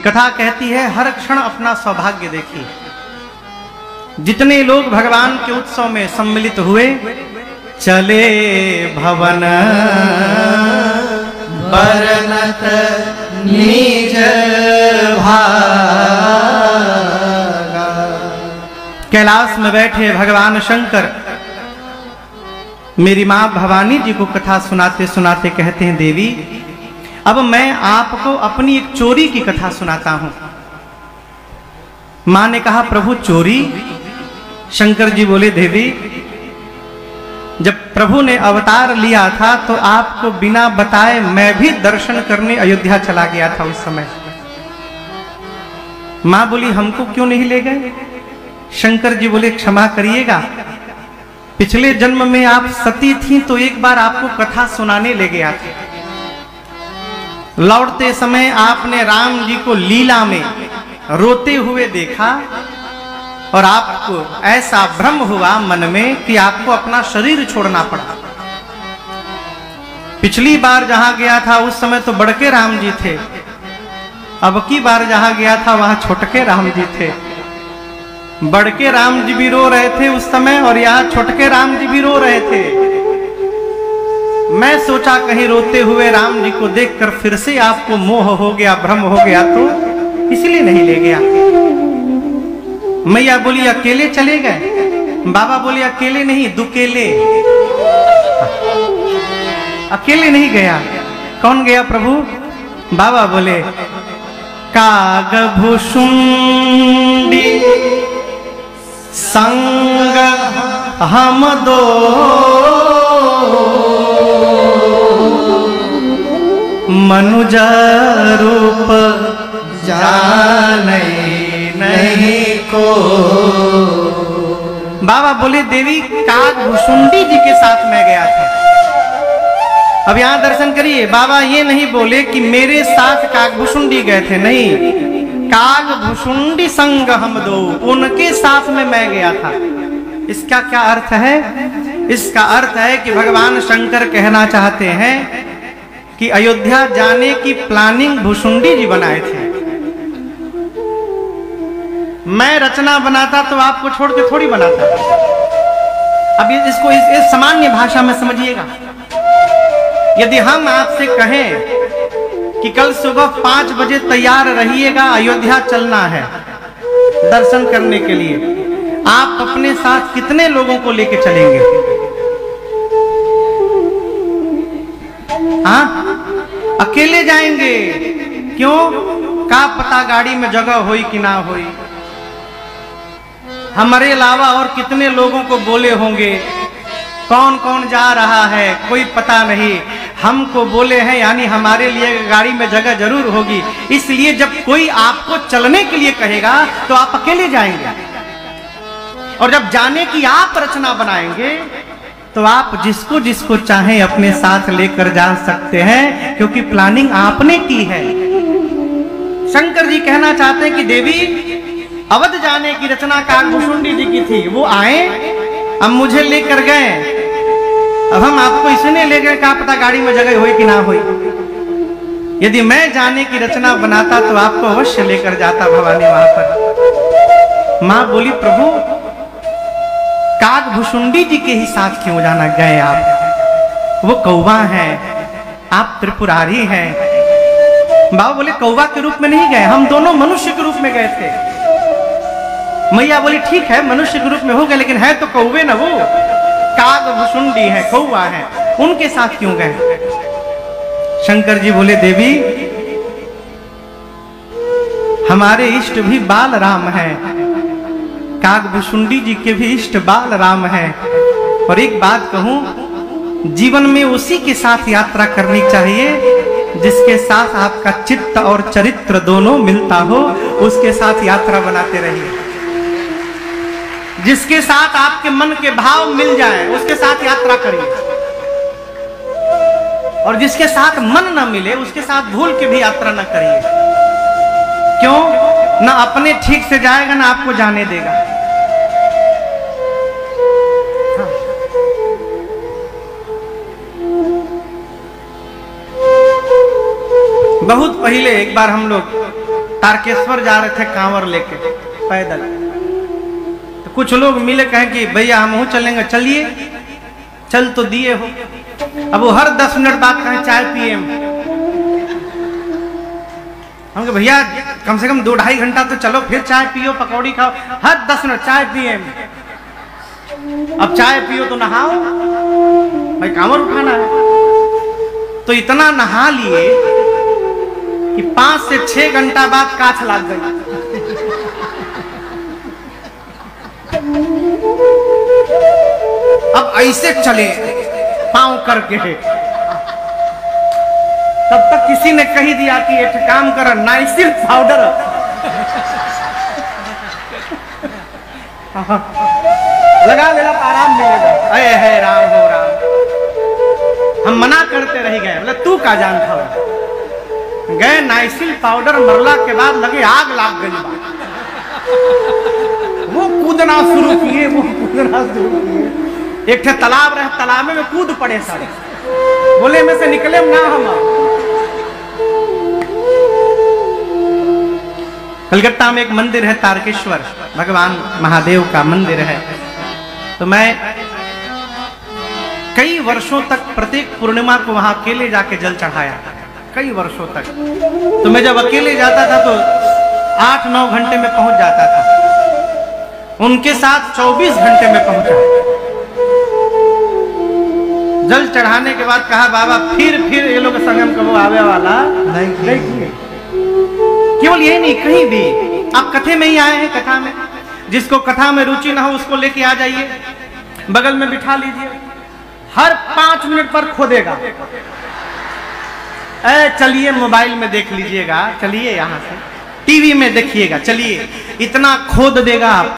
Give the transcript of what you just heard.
कथा कहती है हर क्षण अपना सौभाग्य देखिए। जितने लोग भगवान के उत्सव में सम्मिलित हुए, चले भवन बरनत निज भागा। कैलाश में बैठे भगवान शंकर मेरी मां भवानी जी को कथा सुनाते सुनाते कहते हैं, देवी अब मैं आपको अपनी एक चोरी की कथा सुनाता हूं। मां ने कहा, प्रभु चोरी? शंकर जी बोले, देवी जब प्रभु ने अवतार लिया था तो आपको बिना बताए मैं भी दर्शन करने अयोध्या चला गया था उस समय। मां बोली, हमको क्यों नहीं ले गए? शंकर जी बोले, क्षमा करिएगा, पिछले जन्म में आप सती थी तो एक बार आपको कथा सुनाने ले गया था। लौटते समय आपने राम जी को लीला में रोते हुए देखा और आपको ऐसा भ्रम हुआ मन में कि आपको अपना शरीर छोड़ना पड़ा। पिछली बार जहां गया था उस समय तो बड़के राम जी थे, अब की बार जहां गया था वहां छोटके राम जी थे। बड़के राम जी भी रो रहे थे उस समय और यहाँ छोटके राम जी भी रो रहे थे। मैं सोचा कहीं रोते हुए राम जी को देखकर फिर से आपको मोह हो गया, भ्रम हो गया, तो इसलिए नहीं ले गया। मैया बोली, अकेले चले गए? बाबा बोले, अकेले नहीं, दुकेले। अकेले नहीं गया, कौन गया प्रभु? बाबा बोले, कागभुषुंडी संग हम दो, मनुज रूप जाने नहीं को। बाबा बोले, देवी कागभुषुंडी जी के साथ मैं गया था। अब यहां दर्शन करिए, बाबा ये नहीं बोले कि मेरे साथ कागभुषुंडी गए थे, नहीं, कागभुषुंडी संग हम दो, उनके साथ में मैं गया था। इसका क्या अर्थ है? इसका अर्थ है कि भगवान शंकर कहना चाहते हैं कि अयोध्या जाने की प्लानिंग भुषुंडी जी बनाए थे। मैं रचना बनाता तो आपको छोड़ के थोड़ी बनाता। अब इसको इस सामान्य भाषा में समझिएगा। यदि हम आपसे कहें कि कल सुबह 5 बजे तैयार रहिएगा, अयोध्या चलना है दर्शन करने के लिए, आप अपने साथ कितने लोगों को लेके चलेंगे? हाँ, अकेले जाएंगे। क्यों? का पता गाड़ी में जगह होई कि ना होई। हमारे अलावा और कितने लोगों को बोले होंगे, कौन कौन जा रहा है कोई पता नहीं। हमको बोले हैं यानी हमारे लिए गाड़ी में जगह जरूर होगी। इसलिए जब कोई आपको चलने के लिए कहेगा तो आप अकेले जाएंगे, और जब जाने की आप रचना बनाएंगे तो आप जिसको जिसको चाहें अपने साथ लेकर जा सकते हैं, क्योंकि प्लानिंग आपने की है। शंकर जी कहना चाहते हैं कि देवी अवध जाने की रचना कागभुषुंडी जी की थी, वो आए, अब मुझे लेकर गए, अब हम आपको इसने ले गए, क्या पता गाड़ी में जगह हुई कि ना हुई। यदि मैं जाने की रचना बनाता तो आपको अवश्य लेकर जाता भवानी वहां पर। मां बोली, प्रभु कागभुषुंडी जी के ही साथ क्यों जाना गए आप? वो कौवा हैं, आप त्रिपुरारी हैं। बाबा बोले, कौवा के रूप में नहीं गए, हम दोनों मनुष्य के रूप में गए थे। मैया बोली, ठीक है मनुष्य के रूप में हो गए, लेकिन है तो कौवे ना, वो कागभुषुंडी है, कौवा है, उनके साथ क्यों गए? शंकर जी बोले, देवी हमारे इष्ट भी बाल राम है, कागभुषुंडी जी के भी इष्ट बाल राम है। और एक बात कहूं, जीवन में उसी के साथ यात्रा करनी चाहिए जिसके साथ आपका चित्त और चरित्र दोनों मिलता हो, उसके साथ यात्रा बनाते रहिए। जिसके साथ आपके मन के भाव मिल जाए उसके साथ यात्रा करिए, और जिसके साथ मन न मिले उसके साथ भूल के भी यात्रा न करिए। क्यों? ना अपने ठीक से जाएगा ना आपको जाने देगा। बहुत पहले एक बार हम लोग तारकेश्वर जा रहे थे कांवर लेके पैदल। तो कुछ लोग मिले, कहें कि भैया हम चलेंगे, चलिए। चल तो दिए हो। अब वो हर 10 मिनट बाद कहें चाय पिए। हम कहे भैया कम से कम 2-2.5 घंटा तो चलो, फिर चाय पियो, पकौड़ी खाओ। हर 10 मिनट चाय पिए। अब चाय पियो तो नहाओ, भाई कांवर उठाना है। तो इतना नहा लिए कि 5 से 6 घंटा बाद काछ लाग गई। अब ऐसे चले पांव करके। तब तक किसी ने कही दिया कि एक काम कर, नाइसिल पाउडर लगा लेना, आराम मिलेगा। अरे है राम हो राम। हम मना करते रह गए, बोले तू का जानता हो। गए नाइसिल पाउडर मरला के बाद लगे आग लाग गई। वो कूदना शुरू किए, एक थे तालाब रहे, तालाब में कूद पड़े सारे। बोले में से निकले ना हम। कलकत्ता में एक मंदिर है तारकेश्वर, भगवान महादेव का मंदिर है। तो मैं कई वर्षों तक प्रत्येक पूर्णिमा को वहां अकेले जाके जल चढ़ाया, कई वर्षों तक। तो मैं जब अकेले जाता था तो 8-9 घंटे में पहुंच जाता था। उनके साथ 24 घंटे में पहुंचा। जल चढ़ाने के बाद कहा बाबा फिर ये लोग संगम कब आवे वाला नहीं। केवल यही नहीं, कहीं भी आप कथे में ही आए हैं, कथा में जिसको कथा में रुचि ना हो उसको लेके आ जाइए, बगल में बिठा लीजिए। हर 5 मिनट पर खोदेगा, चलिए मोबाइल में देख लीजिएगा, चलिए यहाँ से टीवी में देखिएगा, चलिए। इतना खोद देगा,